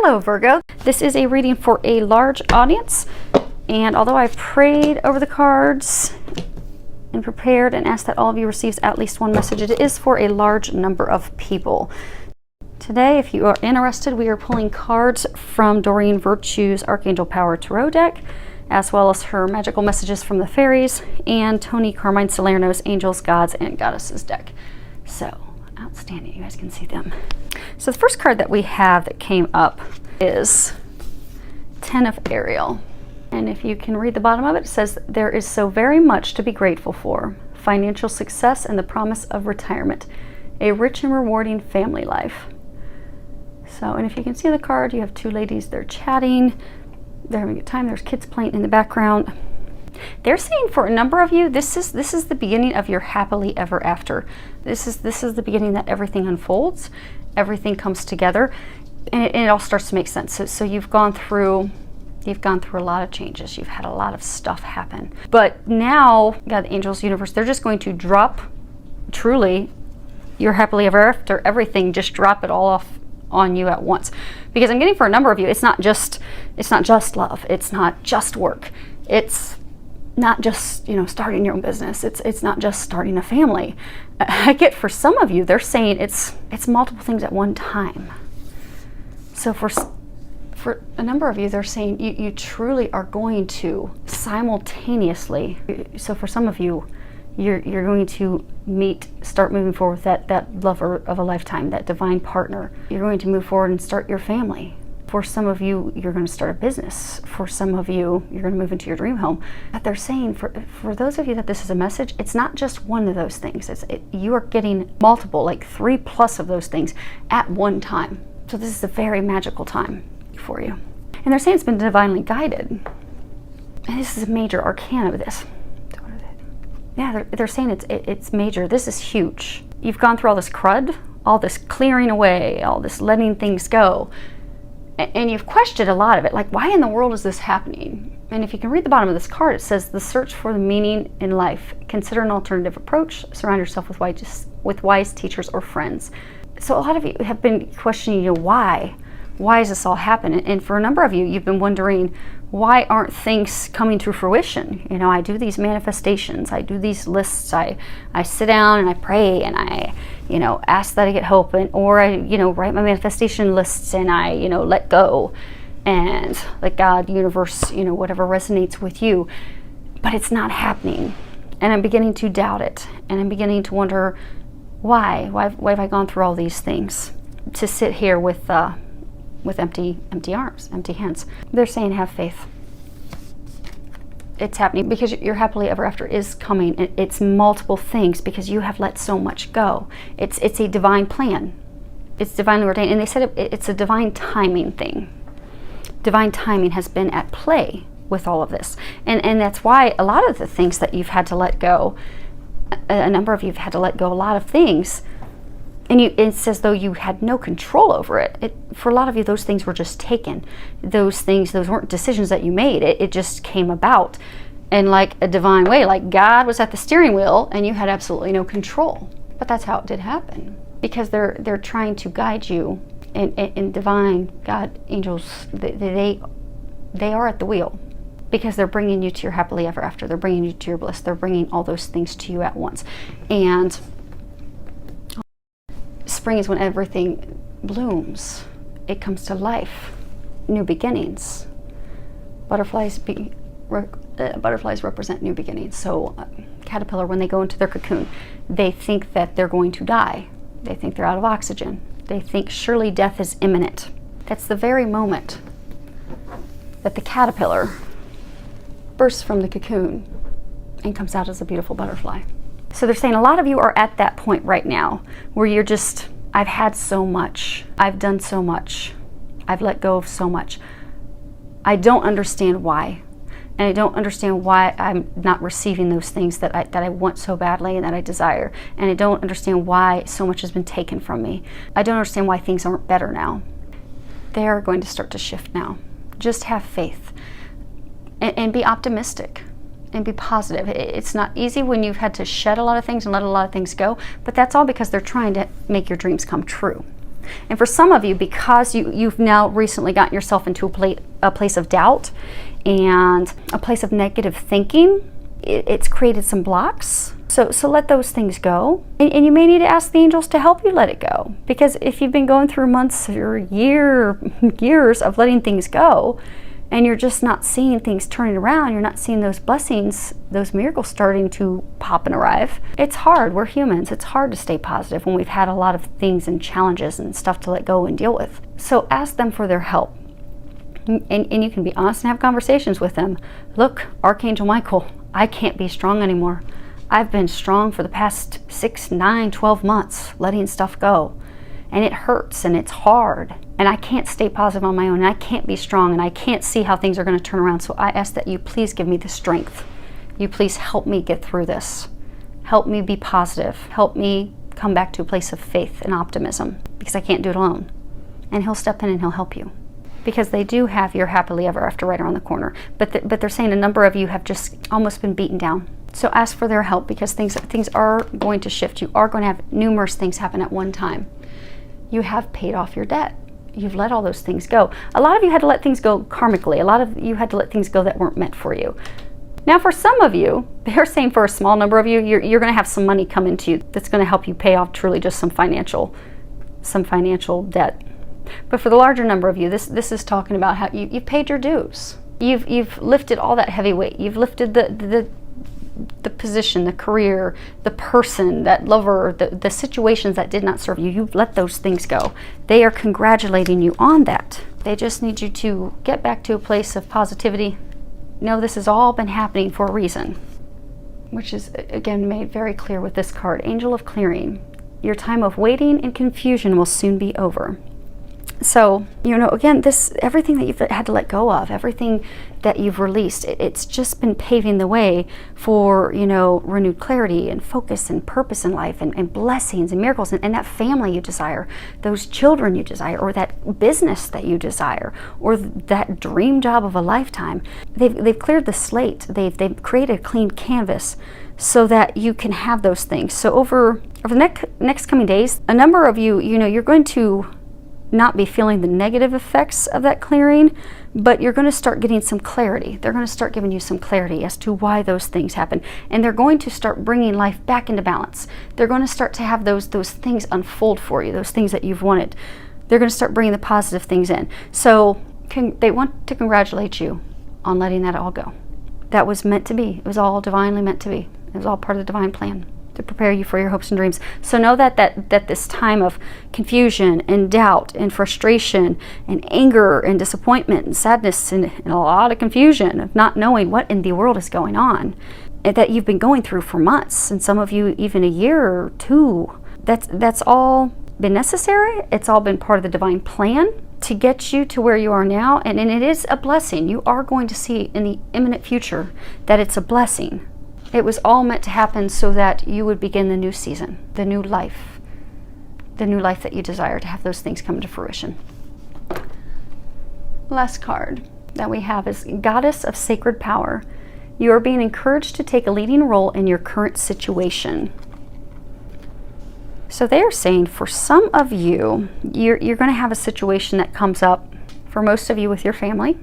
Hello Virgo, this is a reading for a large audience, and although I've prayed over the cards and prepared and asked that all of you receives at least one message, it is for a large number of people. Today, if you are interested, we are pulling cards from Doreen Virtue's Archangel Power Tarot deck, as well as her Magical Messages from the Fairies and Tony Carmine Salerno's Angels, Gods, and Goddesses deck. So, outstanding, you guys can see them. So the first card that we have that came up is Ten of Ariel. And if you can read the bottom of it, it says, there is so very much to be grateful for. Financial success and the promise of retirement. A rich and rewarding family life. So, and if you can see the card, you have two ladies, they're chatting. They're having a good time. There's kids playing in the background. They're saying for a number of you, this is the beginning of your happily ever after. This is the beginning that everything unfolds, everything comes together, and it all starts to make sense. So you've gone through a lot of changes. You've had a lot of stuff happen. But now, God, the angels, universe, they're just going to drop truly your happily ever after, everything, just drop it all off on you at once. Because I'm getting for a number of you, it's not just love. It's not just work. It's not just, starting your own business. It's not just starting a family. I get for some of you, they're saying it's multiple things at one time. So for a number of you, they're saying you truly are going to simultaneously. So for some of you, you're going to start moving forward with that lover of a lifetime, that divine partner. You're going to move forward and start your family. For some of you, you're going to start a business. For some of you, you're going to move into your dream home. But they're saying for those of you that this is a message, it's not just one of those things. You are getting multiple, like 3+ of those things at one time. So this is a very magical time for you. And they're saying it's been divinely guided. And this is a major arcana of this. Yeah, they're saying it's major. This is huge. You've gone through all this crud, all this clearing away, all this letting things go. And you've questioned a lot of it, like, why in the world is this happening? And if you can read the bottom of this card, it says, the search for the meaning in life. Consider an alternative approach. Surround yourself with wise teachers or friends. So a lot of you have been questioning, why? Why is this all happening? And for a number of you, you've been wondering, why aren't things coming to fruition? I do these manifestations, I do these lists, I sit down and I pray and I, ask that I get hope, or I, write my manifestation lists and I, let go and let God, universe, whatever resonates with you, but it's not happening. And I'm beginning to doubt it. And I'm beginning to wonder, why have I gone through all these things to sit here with empty arms, empty hands? They're saying have faith. It's happening because your happily ever after is coming. It's multiple things because you have let so much go. It's a divine plan. It's divinely ordained. And they said it's a divine timing thing. Divine timing has been at play with all of this. And that's why a lot of the things that you've had to let go, a number of you have had to let go a lot of things, and it's as though you had no control over it. For a lot of you, those things were just taken. Those weren't decisions that you made. It just came about in like a divine way. Like God was at the steering wheel and you had absolutely no control. But that's how it did happen. Because they're trying to guide you in divine God, angels. They are at the wheel. Because they're bringing you to your happily ever after. They're bringing you to your bliss. They're bringing all those things to you at once. And spring is when everything blooms. It comes to life, new beginnings. Butterflies represent new beginnings. So caterpillar, when they go into their cocoon, they think that they're going to die. They think they're out of oxygen. They think surely death is imminent. That's the very moment that the caterpillar bursts from the cocoon and comes out as a beautiful butterfly. So they're saying a lot of you are at that point right now where you're just, I've had so much. I've done so much. I've let go of so much. I don't understand why. And I don't understand why I'm not receiving those things that I want so badly and that I desire. And I don't understand why so much has been taken from me. I don't understand why things aren't better now. They are going to start to shift now. Just have faith and be optimistic. And be positive. It's not easy when you've had to shed a lot of things and let a lot of things go, but that's all because they're trying to make your dreams come true. And for some of you, because you've now recently gotten yourself into a place of doubt and a place of negative thinking, it's created some blocks. So let those things go. And you may need to ask the angels to help you let it go. Because if you've been going through months or years of letting things go, and you're just not seeing things turning around, you're not seeing those blessings, those miracles starting to pop and arrive, it's hard. We're humans. It's hard to stay positive when we've had a lot of things and challenges and stuff to let go and deal with. So ask them for their help. And you can be honest and have conversations with them. Look, Archangel Michael, I can't be strong anymore. I've been strong for the past 6, 9, 12 months, letting stuff go. And it hurts and it's hard. And I can't stay positive on my own. And I can't be strong. And I can't see how things are going to turn around. So I ask that you please give me the strength. You please help me get through this. Help me be positive. Help me come back to a place of faith and optimism. Because I can't do it alone. And he'll step in and he'll help you. Because they do have your happily ever after right around the corner. But they're saying a number of you have just almost been beaten down. So ask for their help, because things are going to shift. You are going to have numerous things happen at one time. You have paid off your debt. You've let all those things go. A lot of you had to let things go karmically. A lot of you had to let things go that weren't meant for you. Now for some of you, they're saying for a small number of you, you're going to have some money come into you that's going to help you pay off truly just some financial debt. But for the larger number of you, this is talking about how you've paid your dues. You've lifted all that heavy weight. You've lifted the position, the career, the person, that lover, the situations that did not serve you. You've let those things go. They are congratulating you on that. They just need you to get back to a place of positivity. No, this has all been happening for a reason, which is again made very clear with this card, Angel of Clearing. Your time of waiting and confusion will soon be over. So, again, everything that you've had to let go of, everything that you've released, it's just been paving the way for, renewed clarity and focus and purpose in life and blessings and miracles and that family you desire, those children you desire, or that business that you desire, or that dream job of a lifetime. They've cleared the slate. They've created a clean canvas so that you can have those things. So over the next coming days, a number of you, you're going to not be feeling the negative effects of that clearing, but you're going to start getting some clarity. They're going to start giving you some clarity as to why those things happen. And they're going to start bringing life back into balance. They're going to start to have those things unfold for you, those things that you've wanted. They're going to start bringing the positive things in. So they want to congratulate you on letting that all go. That was meant to be. It was all divinely meant to be. It was all part of the divine plan to prepare you for your hopes and dreams. So know that this time of confusion and doubt and frustration and anger and disappointment and sadness and a lot of confusion of not knowing what in the world is going on, that you've been going through for months, and some of you even a year or two, that's all been necessary. It's all been part of the divine plan to get you to where you are now, and it is a blessing. You are going to see in the imminent future that it's a blessing. It was all meant to happen so that you would begin the new season, the new life that you desire, to have those things come to fruition. Last card that we have is Goddess of Sacred Power. You are being encouraged to take a leading role in your current situation. So they are saying for some of you, you're going to have a situation that comes up, for most of you with your family.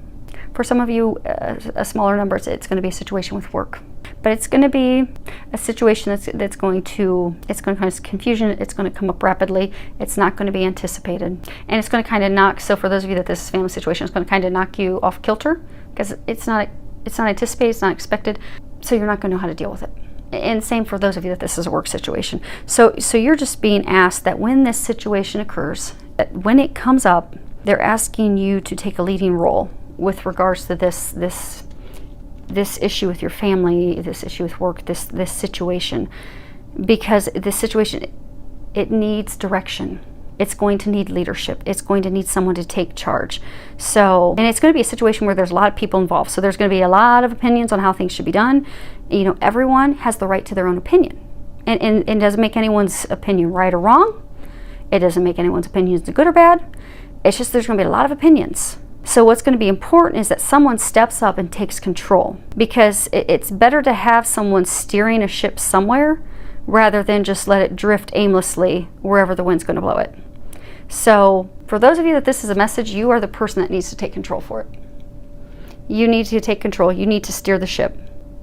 For some of you, a smaller number, it's going to be a situation with work. But it's going to be a situation that's going to cause confusion. It's going to come up rapidly. It's not going to be anticipated. And it's going to kind of knock, so for those of you that this is a family situation, it's going to kind of knock you off kilter, because it's not anticipated, it's not expected, so you're not going to know how to deal with it. And same for those of you that this is a work situation. So you're just being asked that when this situation occurs, that when it comes up, they're asking you to take a leading role with regards to this issue with your family, this issue with work, this situation, because this situation, it needs direction. It's going to need leadership. It's going to need someone to take charge. So, and it's going to be a situation where there's a lot of people involved. So there's going to be a lot of opinions on how things should be done. Everyone has the right to their own opinion, and it doesn't make anyone's opinion right or wrong. It doesn't make anyone's opinions good or bad. It's just there's going to be a lot of opinions. So what's going to be important is that someone steps up and takes control, because it's better to have someone steering a ship somewhere rather than just let it drift aimlessly wherever the wind's going to blow it. So for those of you that this is a message, you are the person that needs to take control for it. You need to take control. You need to steer the ship.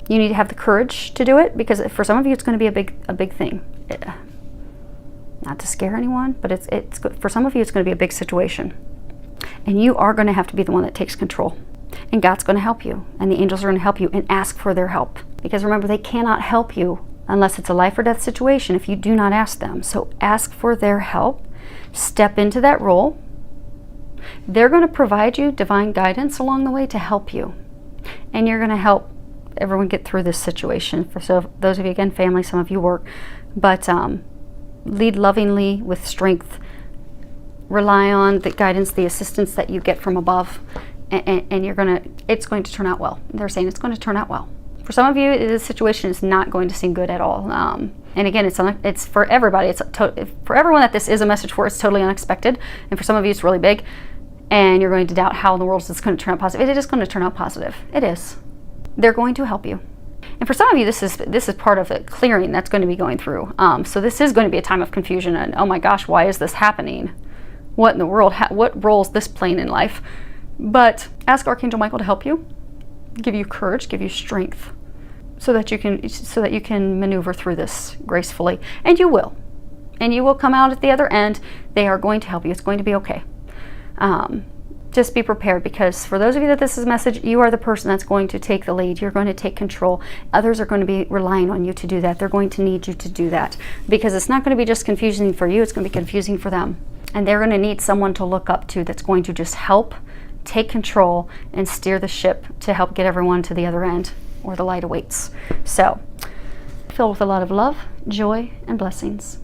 You need to have the courage to do it, because for some of you it's going to be a big thing. Not to scare anyone, but it's for some of you it's going to be a big situation. And you are going to have to be the one that takes control. And God's going to help you, and the angels are going to help you, and ask for their help. Because remember, they cannot help you unless it's a life or death situation if you do not ask them. So ask for their help. Step into that role. They're going to provide you divine guidance along the way to help you. And you're going to help everyone get through this situation. So those of you, again, family, some of you work. But lead lovingly with strength. Rely on the guidance, the assistance that you get from above. And it's going to turn out well. They're saying it's going to turn out well. For some of you, this situation is not going to seem good at all. And again, it's for everybody. For everyone that this is a message for, it's totally unexpected. And for some of you, it's really big. And you're going to doubt how in the world is this going to turn out positive. It is going to turn out positive. It is. They're going to help you. And for some of you, this is part of a clearing that's going to be going through. So this is going to be a time of confusion. And oh my gosh, why is this happening? What in the world? What role is this playing in life? But ask Archangel Michael to help you, give you courage, give you strength, so that you can maneuver through this gracefully. And you will. And you will come out at the other end. They are going to help you. It's going to be okay. Just be prepared, because for those of you that this is a message, you are the person that's going to take the lead. You're going to take control. Others are going to be relying on you to do that. They're going to need you to do that, because it's not going to be just confusing for you. It's going to be confusing for them. And they're going to need someone to look up to that's going to just help, take control, and steer the ship to help get everyone to the other end where the light awaits. So, filled with a lot of love, joy, and blessings.